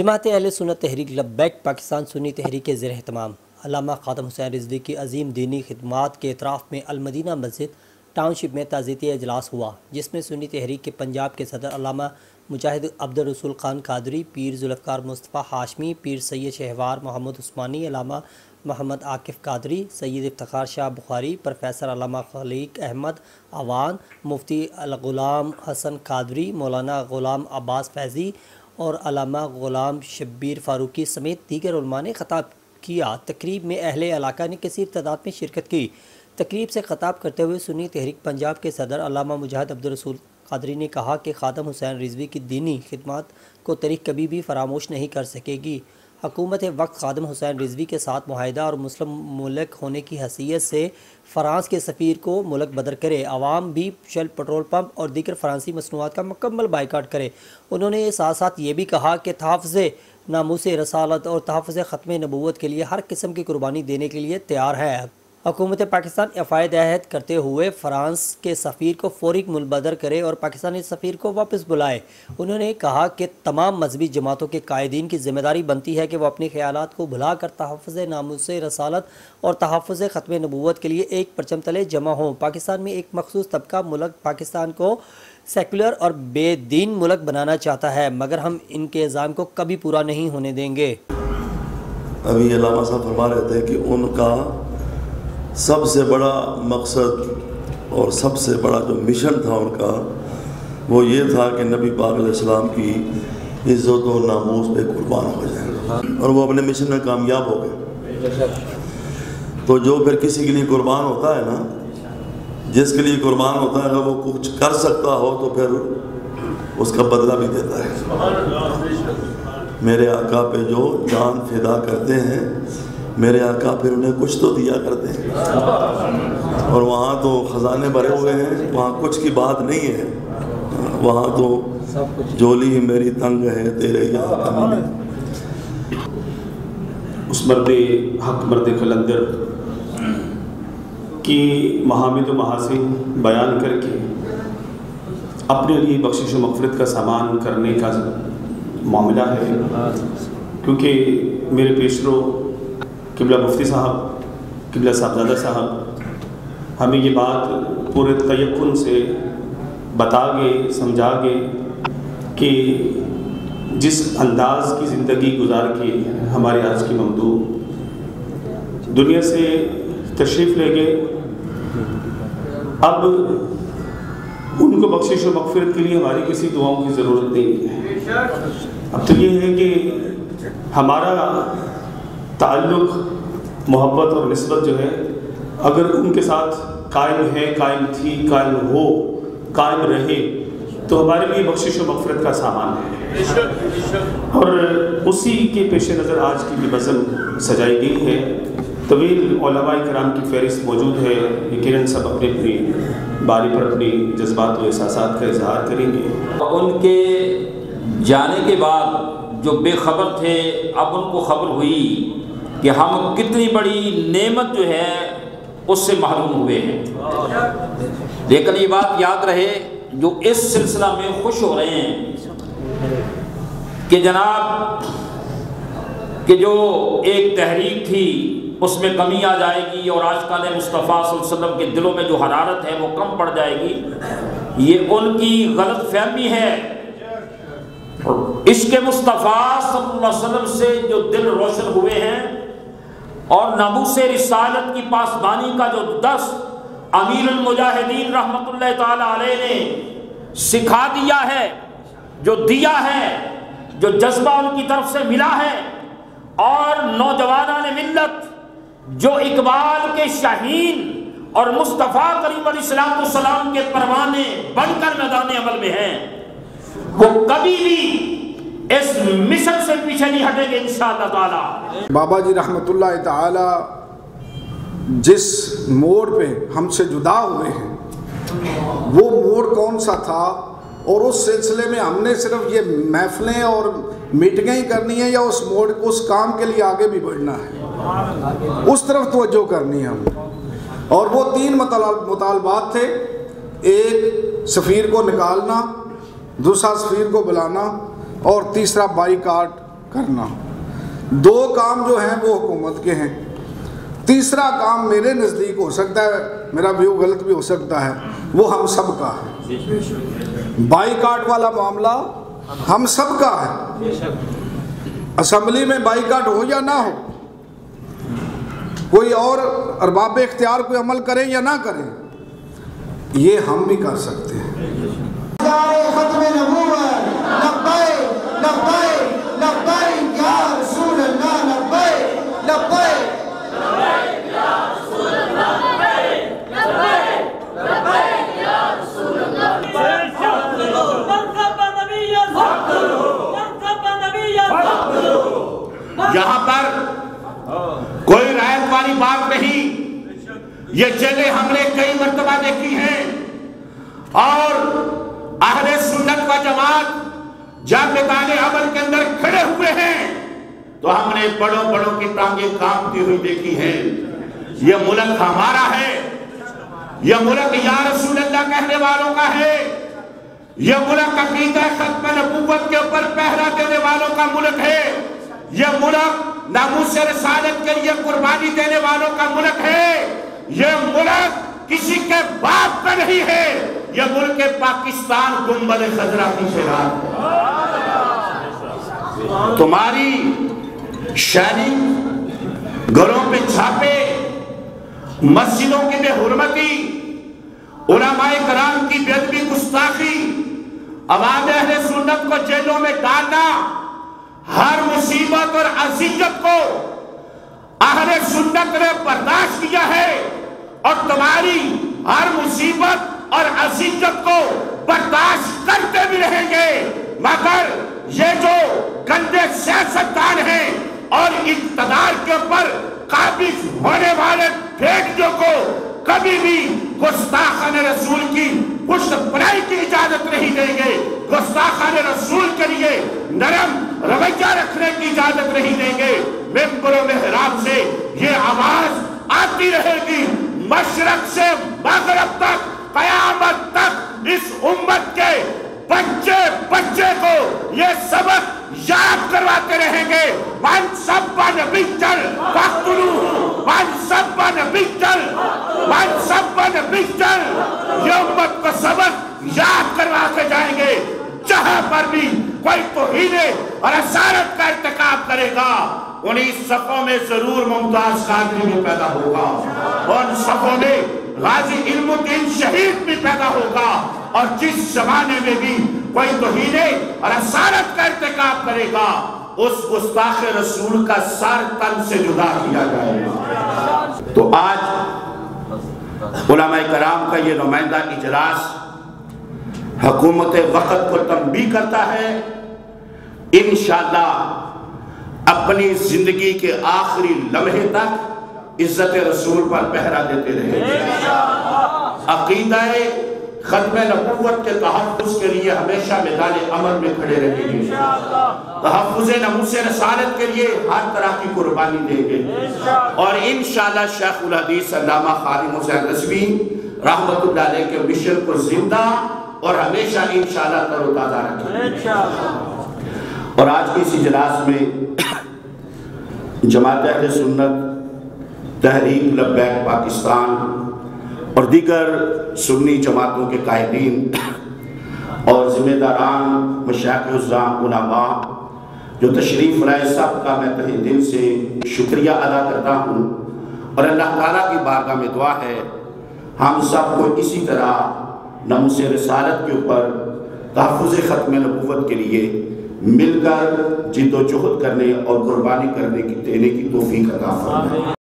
جماعت اہل سنت تحریک لبیک پاکستان سنی تحریک کے زیر اہتمام علامہ خادم حسین رضوی کی عظیم دینی خدمات کے اعتراف میں المدینہ مسجد ٹاؤن شپ میں تعزیتی اجلاس ہوا، جس میں سنی تحریک کے پنجاب کے صدر علامہ مجاہد عبدالرسول خان قادری، پیر ذوالفقار مصطفیٰ ہاشمی، پیر سید شہوار محمد عثمانی، علامہ محمد عاکف قادری، سید افتخار شاہ بخاری، پروفیسر علامہ خلیق احمد عوان، مفتی غلام حسن قادری، مولانا غلام عباس فیضی اور علامہ غلام شبیر فاروقی سمیت دیگر علماء نے خطاب کیا۔ تقریب میں اہل علاقہ نے کثیر تعداد میں شرکت کی۔ تقریب سے خطاب کرتے ہوئے سنی تحریک پنجاب کے صدر علامہ مجاہد عبدالرسول قادری نے کہا کہ خادم حسین رضوی کی دینی خدمات کو تاریخ کبھی بھی فراموش نہیں کر سکے گی۔ حکومت وقت خادم حسین رضوی کے ساتھ معاہدہ اور مسلم ملک ہونے کی حیثیت سے فرانس کے سفیر کو ملک بدر کرے، عوام بھی شیل پٹرول پمپ اور دیگر فرانسی مصنوعات کا مکمل بائیکاٹ کرے۔ انہوں نے ساتھ ساتھ یہ بھی کہا کہ تحفظ ناموس رسالت اور تحفظ ختم نبوت کے لیے ہر قسم کی قربانی دینے کے لیے تیار ہے۔ حکومت پاکستان افائد عہد کرتے ہوئے فرانس کے سفیر کو فوری منبدر کرے اور پاکستانی سفیر کو واپس بلائے۔ انہوں نے کہا کہ تمام مذہبی جماعتوں کے قائدین کی ذمہ داری بنتی ہے کہ وہ اپنے خیالات کو بھلا کر تحفظ ناموس رسالت اور تحفظ ختم نبوت کے لیے ایک پرچم تلے جمع ہوں۔ پاکستان میں ایک مخصوص طبقہ ملک پاکستان کو سیکولر اور بے دین ملک بنانا چاہتا ہے، مگر ہم ان کے عزائم کو کبھی پورا نہیں ہونے دیں گے۔ ابھی علامہ صاحب فرما رہے تھے کہ ان کا سب سے بڑا مقصد اور سب سے بڑا جو مشن تھا ان کا، وہ یہ تھا کہ نبی پاک علیہ السلام کی عزت و ناموس پہ قربان ہو جائیں، اور وہ اپنے مشن میں کامیاب ہو گئے۔ تو جو پھر کسی کے لیے قربان ہوتا ہے نا، جس کے لیے قربان ہوتا ہے اگر وہ کچھ کر سکتا ہو تو پھر اس کا بدلہ بھی دیتا ہے۔ میرے آقا پہ جو جان فدا کرتے ہیں، میرے آقا پھر انہیں کچھ تو دیا کرتے ہیں، اور وہاں تو خزانے بھرے ہوئے ہیں، وہاں کچھ کی بات نہیں ہے، وہاں تو جولی میری تنگ ہے تیرے یہاں کمی ہے۔ اس مرد حق مرد قلندر کی محامد و محاسن بیان کر کے اپنے لیے بخشش و مغفرت کا سامان کرنے کا معاملہ ہے، کیونکہ میرے پیشرو قبلہ مفتی صاحب، قبلہ صاحبزادہ صاحب ہمیں یہ بات پورے تیقن سے بتا گئے، سمجھا گئے کہ جس انداز کی زندگی گزار کے ہمارے آج کی ممدوح دنیا سے تشریف لے گئے، اب ان کو بخشش و مغفرت کے لیے ہماری کسی دعاؤں کی ضرورت نہیں ہے۔ اب تو یہ ہے کہ ہمارا تعلق، محبت اور نسبت جو ہے اگر ان کے ساتھ قائم ہے، قائم تھی، قائم ہو، قائم رہے تو ہمارے لیے بخشش و مغفرت کا سامان ہے، اور اسی کے پیش نظر آج کی بھی بزم سجائی گئی ہے۔ طویل علماء کرام کی فہرست موجود ہے، یقیناً سب اپنی اپنی باری پر اپنی جذبات و احساسات کا اظہار کریں گے۔ ان کے جانے کے بعد جو بے خبر تھے، اب ان کو خبر ہوئی کہ ہم کتنی بڑی نعمت جو ہے اس سے محروم ہوئے ہیں۔ لیکن یہ بات یاد رہے جو اس سلسلہ میں خوش ہو رہے ہیں کہ جناب کہ جو ایک تحریک تھی اس میں کمی آ جائے گی اور عاشقان مصطفیٰ صلی اللہ علیہ وسلم کے دلوں میں جو حرارت ہے وہ کم پڑ جائے گی، یہ ان کی غلط فہمی ہے۔ عشق مصطفیٰ صلی اللہ علیہ وسلم سے جو دل روشن ہوئے ہیں اور ناموس رسالت کی پاسبانی کا جو درس امیر المجاہدین رحمۃ اللہ تعالی علیہ نے سکھا دیا ہے، جو دیا ہے، جو جذبہ ان کی طرف سے ملا ہے، اور نوجوانان ملت جو اقبال کے شاہین اور مصطفیٰ کریم علیہ السلام کے پروانے بن کر میدان عمل میں ہیں، وہ کبھی بھی اس مشن سے پیچھے نہیں ہٹیں گے انشاءاللہ تعالی۔ بابا جی رحمت اللہ تعالی جس موڑ پہ ہم سے جدا ہوئے ہیں وہ موڑ کون سا تھا، اور اس سلسلے میں ہم نے صرف یہ محفلیں اور میٹنگیں ہی کرنی ہے یا اس موڑ اس کام کے لیے آگے بھی بڑھنا ہے، اس طرف توجہ کرنی ہے ہم نے۔ اور وہ 3 مطالبات تھے، ایک سفیر کو نکالنا، دوسرا سفیر کو بلانا، اور تیسرا بائیکاٹ کرنا. 2 کام جو ہیں وہ حکومت کے ہیں. تیسرا کام میرے نزدیک ہو سکتا ہے، میرا ویو غلط بھی ہو سکتا ہے، وہ ہم سب کا ہے. بائیکاٹ والا معاملہ ہم سب کا ہے. اسمبلی میں بائیکاٹ ہو یا نہ ہو، کوئی اور ارباب اختیار کوئی عمل کرے یا نہ کرے، یہ ہم بھی کر سکتے ہیں. ختم نبوت لبیک لبیک لبیک یا رسول اللہ لبیک لبیک لبیک یا رسول اللہ لبیک لبیک لبیک یا رسول اللہ. یہاں پر کوئی رعایت والی بات نہیں. یہ جیلیں ہم نے کئی مرتبہ دیکھی ہیں، اور اہل سنت و جماعت جب میدان عمل کے اندر کھڑے ہوئے ہیں تو ہم نے بڑوں بڑوں کی ٹانگیں کانپتی ہوئی دیکھی ہیں. یہ ملک ہمارا ہے، یہ ملک یا رسول اللہ کہنے والوں کا ہے، یہ ملک عقیدہ ختم نبوت کے اوپر پہرا دینے والوں کا ملک ہے، یہ ملک ناموس رسالت کے لیے قربانی دینے والوں کا ملک ہے. یہ ملک کسی کے باپ کا نہیں ہے، یہ ملک پاکستان گنبد خضرا کی شہرات ہے. تمہاری شہری گھروں پہ چھاپے، مسجدوں کی بے حرمتی، علماء کرام کی بے ادبی گستاخی، عوام اہل سنت کو جیلوں میں ڈالنا، ہر مصیبت اور اذیت کو اہل سنت نے برداشت کیا ہے، اور تمہاری ہر مصیبت اور اذیت کو برداشت کرتے بھی رہیں گے. مگر یہ جو گندے سیاستدان ہیں اور اقتدار کے اوپر قابض ہونے والے بھیڑیوں کو کبھی بھی گستاخان رسول کی پشت پناہی کی اجازت نہیں دیں گے، گستاخان رسول کے لیے نرم رویہ رکھنے کی اجازت نہیں دیں گے. ممبر و محراب سے یہ آواز آتی رہے گی، مشرق سے مغرب تک، قیامت تک اس امت کے بچے بچے کو یہ سبق یاد کرواتے رہیں گے. من سب نبیًا فاقتلوہ، من سب نبیًا، من سب نبیًا. یہ امت کو سبق یاد کروا کے جائیں گے. جہاں پر بھی کوئی توہین اور اسارت کا ارتکاب کرے گا، انہی صفوں میں ضرور ممتاز قادری بھی پیدا ہوگا، ان صفوں میں غازی علم الدین شہید بھی پیدا ہوگا. اور جس زمانے میں بھی کوئی توہین اور اسارت کا ارتکاب کرے گا، اس گستاخ رسول کا سر تن سے جدا کیا جائے گا. تو آج علماء کرام کا یہ نمائندہ اجلاس حکومت وقت کو تنبیہ کرتا ہے. انشاءاللہ اپنی زندگی کے آخری لمحے تک عزت رسول پر پہرا دیتے رہیں گے. عقیدہ ختم نبوت کے تحفظ کے لیے ہمیشہ میدان عمل میں کھڑے رہیں گے. تحفظ ناموس رسالت کے لیے ہر طرح کی قربانی دیں گے. اور انشاءاللہ شیخ الحدیث علامہ خادم حسین رضوی رحمت اللہ علیہ کے مشن کو زندہ اور ہمیشہ انشاءاللہ تر و تازہ رکھیں گے. اور آج کی اس اجلاس میں جماعت اہل سنت، تحریک لبیک پاکستان اور دیگر سنی جماعتوں کے قائدین اور ذمہ داران، مشائخ عظام، علماء جو تشریف لائے، سب کا میں تہہ دل سے شکریہ ادا کرتا ہوں. اور اللہ تعالیٰ کی بارگاہ میں دعا ہے ہم سب کو اسی طرح ناموس رسالت کے اوپر تحفظ ختم نبوت کے لیے مل کر جد و جہد کرنے اور قربانی کرنے کی دینے کی توفیق عطا فرمائے.